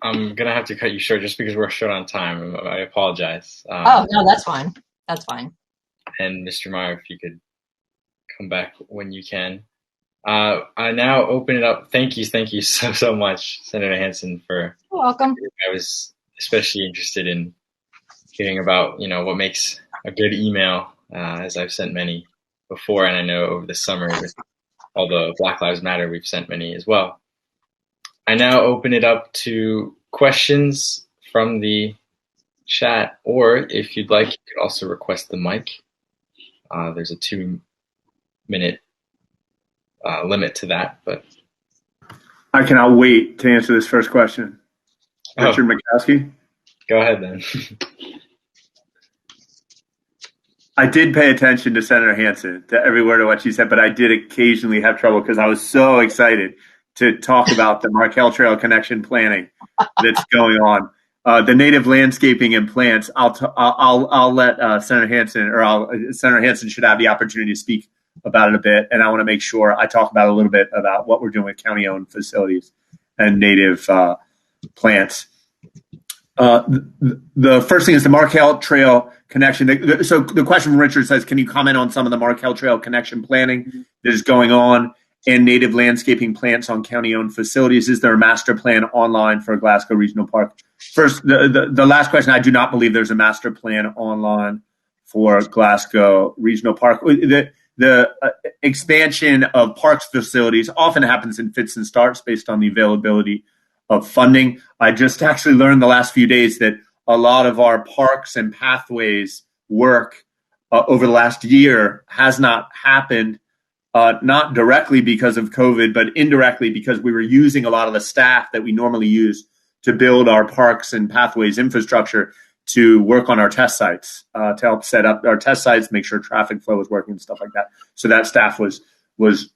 I'm going to have to cut you short just because we're short on time. I apologize. Oh, no, that's fine. That's fine. And Mr. Meyer, if you could come back when you can. I now open it up. Thank you so much, Senator Hansen, for. You're welcome. I was especially interested in hearing about, what makes a good email, as I've sent many before, and I know over the summer with all the Black Lives Matter, we've sent many as well. I now open it up to questions from the chat, or if you'd like, you could also request the mic. There's a 2-minute limit to that, but I cannot wait to answer this first question. Richard McCaskey? Go ahead then. I did pay attention to Senator Hansen, to every word of what she said, but I did occasionally have trouble because I was so excited to talk about the Markel Trail connection planning that's going on. The native landscaping and plants, I'll let Senator Hansen, Senator Hansen should have the opportunity to speak about it a bit, and I want to make sure I talk about a little bit about what we're doing with county-owned facilities and native plants. The first thing is the Markel Trail connection. So the question from Richard says, can you comment on some of the Markel Trail connection planning that is going on and native landscaping plants on county-owned facilities? Is there a master plan online for Glasgow Regional Park? First, the last question, I do not believe there's a master plan online for Glasgow Regional Park. The expansion of parks facilities often happens in fits and starts based on the availability of funding. I just actually learned the last few days that a lot of our parks and pathways work over the last year has not happened, not directly because of COVID, but indirectly because we were using a lot of the staff that we normally use to build our parks and pathways infrastructure to work on our test sites, to help set up our test sites, make sure traffic flow is working and stuff like that. So that staff was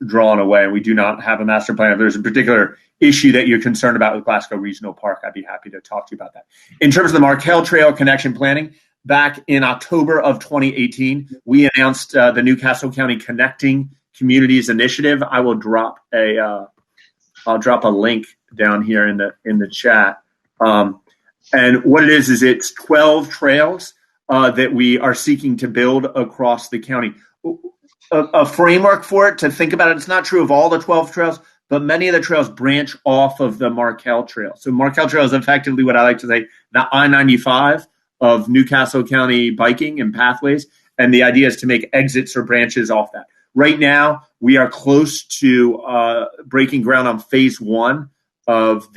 drawn away, and we do not have a master plan. If there's a particular issue that you're concerned about with Glasgow Regional Park, I'd be happy to talk to you about that. In terms of the Markel Trail connection planning, back in October of 2018, we announced the Newcastle County Connecting Communities Initiative. I will drop I'll drop a link down here in the chat. And what it is it's 12 trails that we are seeking to build across the county. A framework for it to think about it. It's not true of all the 12 trails, but many of the trails branch off of the Markel Trail. So Markel Trail is effectively what I like to say, the I-95 of Newcastle County biking and pathways. And the idea is to make exits or branches off that. Right now, we are close to breaking ground on phase 1 of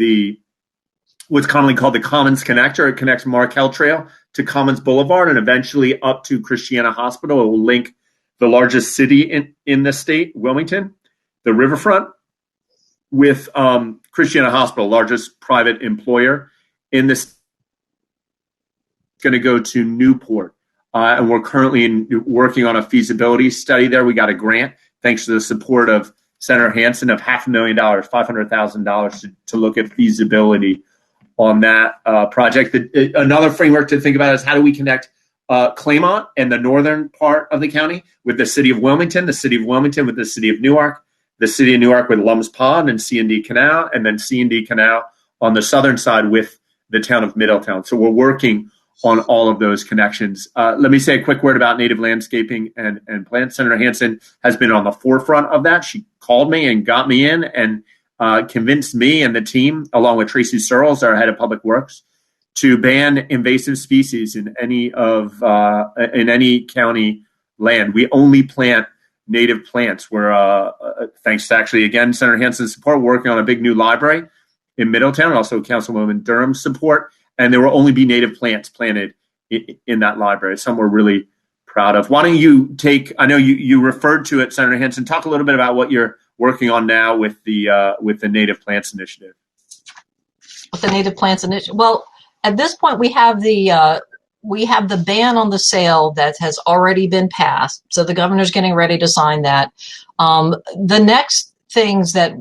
what's commonly called the Commons Connector. It connects Markel Trail to Commons Boulevard and eventually up to Christiana Hospital. It will link the largest city in the state, Wilmington. the riverfront with Christiana Hospital, largest private employer in this, going to go to Newport. And we're currently working on a feasibility study there. We got a grant, thanks to the support of Senator Hansen, of $500,000, $500,000 to look at feasibility on that project. Another framework to think about is how do we connect Claymont and the northern part of the county with the city of Wilmington, the city of Wilmington with the city of Newark, the city of Newark with Lums Pond and C&D Canal, and then C&D Canal on the southern side with the town of Middletown. So we're working on all of those connections. Let me say a quick word about native landscaping and plants. Senator Hansen has been on the forefront of that. She called me and got me in and convinced me and the team, along with Tracy Searles, our head of public works, to ban invasive species in any county land. We only plant native plants. We're, thanks to actually, again, Senator Hansen's support, working on a big new library in Middletown, and also Councilwoman Durham's support. And there will only be native plants planted in that library. Some we're really proud of. Why don't you I know you referred to it, Senator Hansen, talk a little bit about what you're working on now with the Native Plants Initiative. With the Native Plants Initiative, well, at this point we have the ban on the sale that has already been passed. So the governor's getting ready to sign that. The next things that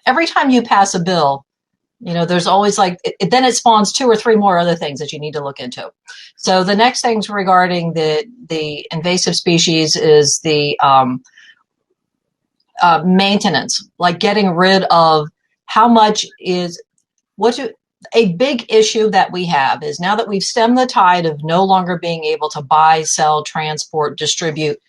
every time you pass a bill, there's always then it spawns 2 or 3 more other things that you need to look into. So the next things regarding the invasive species is the maintenance, like getting rid of a big issue that we have is now that we've stemmed the tide of no longer being able to buy, sell, transport, distribute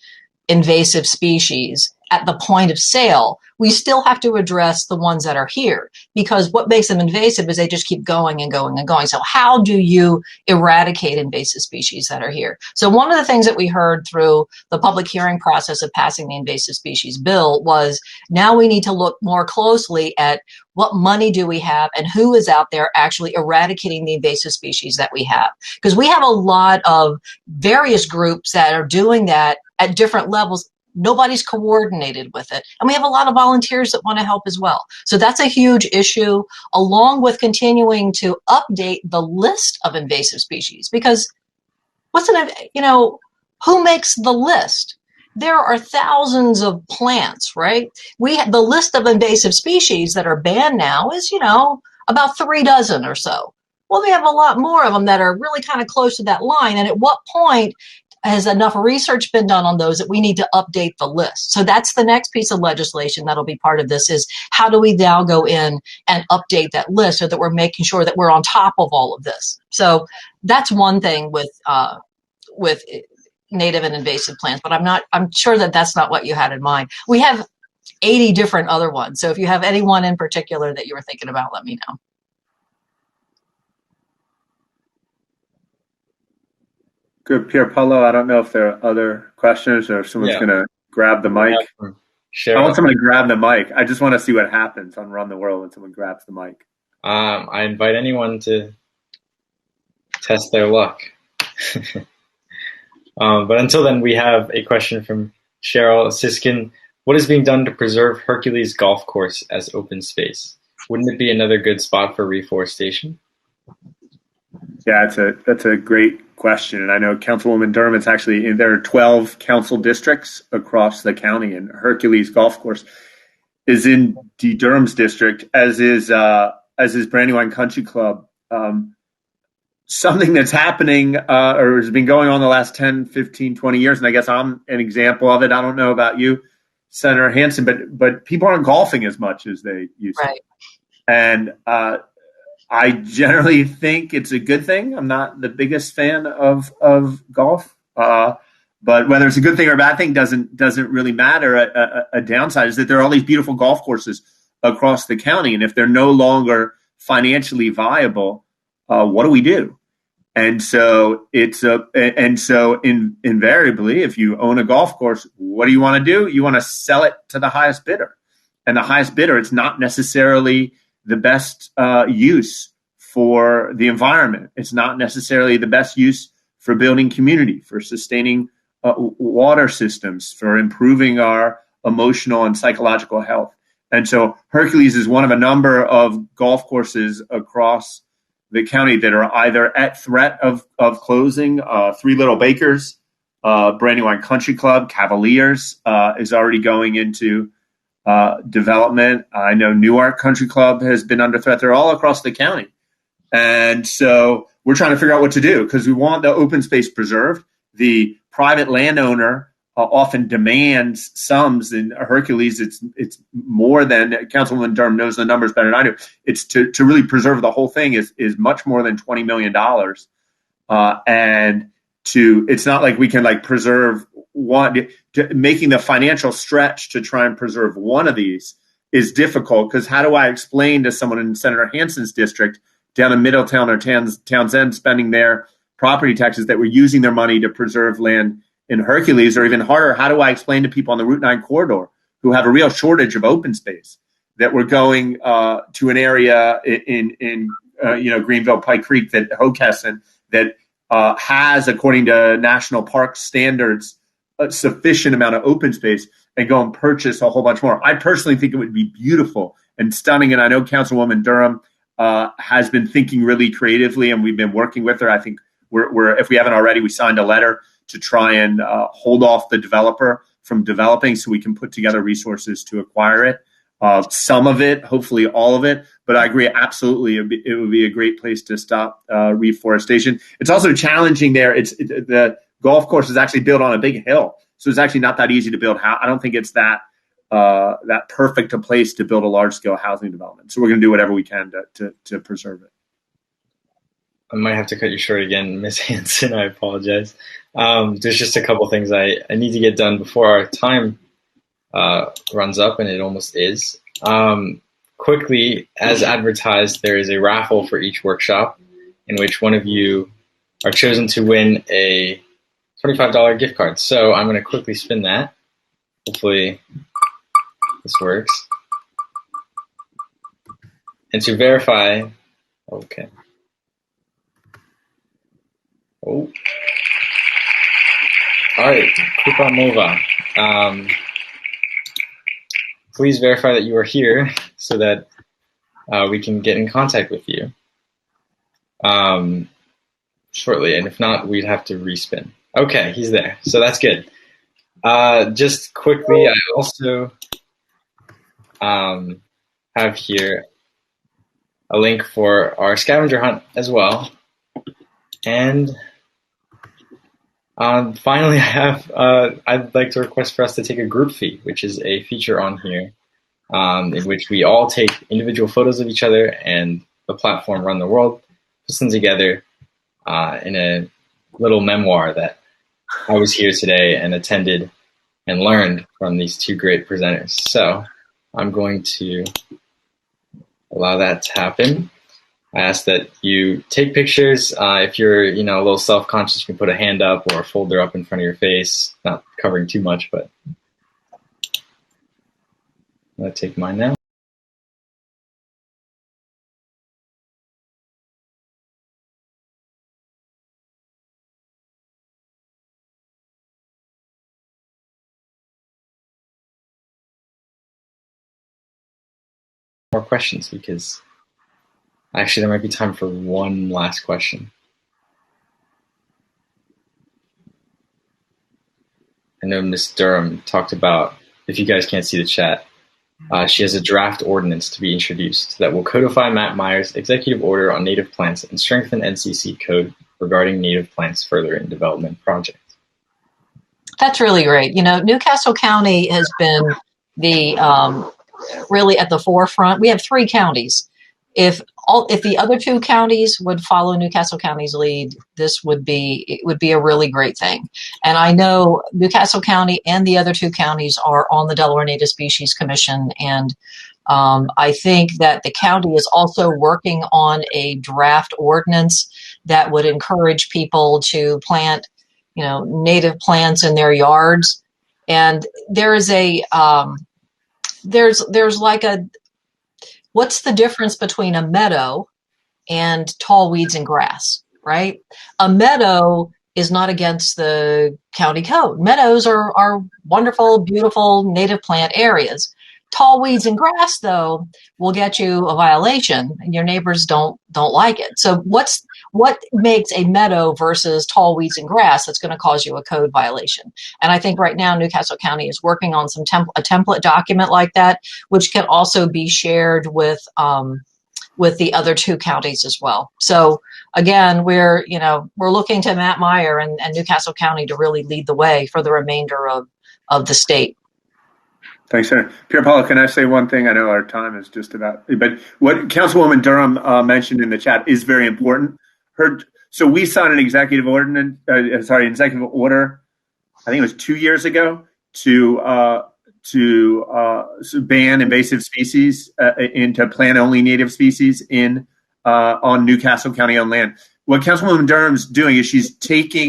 invasive species at the point of sale, we still have to address the ones that are here, because what makes them invasive is they just keep going and going and going. So how do you eradicate invasive species that are here? So one of the things that we heard through the public hearing process of passing the invasive species bill was now we need to look more closely at what money do we have and who is out there actually eradicating the invasive species that we have. Because we have a lot of various groups that are doing that at different levels. Nobody's coordinated with it. And we have a lot of volunteers that want to help as well. So that's a huge issue, along with continuing to update the list of invasive species. Because who makes the list? There are thousands of plants, right? The list of invasive species that are banned now is, about 3 dozen or so. Well, we have a lot more of them that are really kind of close to that line. And at what point has enough research been done on those that we need to update the list? So that's the next piece of legislation that'll be part of this, is how do we now go in and update that list so that we're making sure that we're on top of all of this. So that's one thing with native and invasive plants, but I'm sure that that's not what you had in mind. We have 80 different other ones. So if you have any one in particular that you were thinking about, let me know. Good, Pier Paolo. I don't know if there are other questions or if someone's going to grab the mic. I want someone to grab the mic. I just want to see what happens on Run the World when someone grabs the mic. I invite anyone to test their luck. But until then, we have a question from Cheryl Siskin. What is being done to preserve Hercules Golf Course as open space? Wouldn't it be another good spot for reforestation? Yeah, that's a great question. And I know Councilwoman Durham, there are 12 council districts across the county, and Hercules Golf Course is in D. Durham's district, as is Brandywine Country Club. Something that's happening or has been going on the last 10, 15, 20 years, and I guess I'm an example of it. I don't know about you, Senator Hansen, but people aren't golfing as much as they used to. And I generally think it's a good thing. I'm not the biggest fan of golf, but whether it's a good thing or a bad thing doesn't really matter. A downside is that there are all these beautiful golf courses across the county, and if they're no longer financially viable, what do we do? And so invariably, if you own a golf course, what do you want to do? You want to sell it to the highest bidder, and the highest bidder, it's not necessarily the best use for the environment. It's not necessarily the best use for building community, for sustaining water systems, for improving our emotional and psychological health. And so Hercules is one of a number of golf courses across the county that are either at threat of closing. Three Little Bakers, Brandywine Country Club, Cavaliers is already going into development. I know Newark Country Club has been under threat. They're all across the county. And so we're trying to figure out what to do because we want the open space preserved. The private landowner often demands sums. In Hercules, it's more than, Councilwoman Durham knows the numbers better than I do. It's to really preserve the whole thing is much more than $20 million. And it's not like we can like preserve one. Making the financial stretch to try and preserve one of these is difficult because how do I explain to someone in Senator Hansen's district down in Middletown or Townsend spending their property taxes that we're using their money to preserve land in Hercules? Or even harder, how do I explain to people on the Route 9 corridor who have a real shortage of open space that we're going to an area in Greenville, Pike Creek, that Hockessin, that has, according to national park standards, a sufficient amount of open space, and go and purchase a whole bunch more. I personally think it would be beautiful and stunning, and I know Councilwoman Durham has been thinking really creatively, and we've been working with her. I think we're if we haven't already, we signed a letter to try and hold off the developer from developing so we can put together resources to acquire it. Some of it, hopefully all of it, but I agree absolutely it would be a great place to stop reforestation. It's also challenging there. The golf course is actually built on a big hill, so it's actually not that easy to build. I don't think it's that perfect a place to build a large scale housing development. So we're going to do whatever we can to preserve it. I might have to cut you short again, Ms. Hansen. I apologize. There's just a couple things I need to get done before our time runs up, and it almost is. Quickly, as advertised, there is a raffle for each workshop in which one of you are chosen to win a $25 gift card. So I'm going to quickly spin that. Hopefully this works. And to verify, okay. Oh. All right, Kupa Mova. Please verify that you are here so that we can get in contact with you shortly. And if not, we'd have to respin. Okay, he's there. So that's good. Just quickly, I also have here a link for our scavenger hunt as well. And finally, I'd like to request for us to take a group fee, which is a feature on here in which we all take individual photos of each other, and the platform Run the World puts them together in a little memoir that I was here today and attended and learned from these two great presenters. So I'm going to allow that to happen. I ask that you take pictures. If you're, a little self-conscious, you can put a hand up or a folder up in front of your face, not covering too much, but I'm going to take mine now. More questions, because actually there might be time for one last question. I know Ms. Durham talked about, if you guys can't see the chat, she has a draft ordinance to be introduced that will codify Matt Meyer's executive order on native plants and strengthen NCC code regarding native plants further in development projects. That's really great. Newcastle County has been really at the forefront. We have 3 counties. If the other 2 counties would follow Newcastle County's lead, it would be a really great thing. And I know Newcastle County and the other 2 counties are on the Delaware Native Species Commission, and I think that the county is also working on a draft ordinance that would encourage people to plant, native plants in their yards. And there is there's like what's the difference between a meadow and tall weeds and grass, right? A meadow is not against the county code. Meadows are wonderful, beautiful native plant areas. Tall weeds and grass, though, will get you a violation, and your neighbors don't like it. So what makes a meadow versus tall weeds and grass that's going to cause you a code violation? And I think right now Newcastle County is working on a template document like that, which can also be shared with the other two counties as well. So again, we're looking to Matt Meyer and Newcastle County to really lead the way for the remainder of the state. Thanks, Senator. Pierre Paolo, can I say one thing? I know our time is just about, but what Councilwoman Durham mentioned in the chat is very important. So we signed an executive order, I think it was 2 years ago, to ban invasive species and to plant only native species on Newcastle County owned land. What Councilwoman Durham's doing is she's taking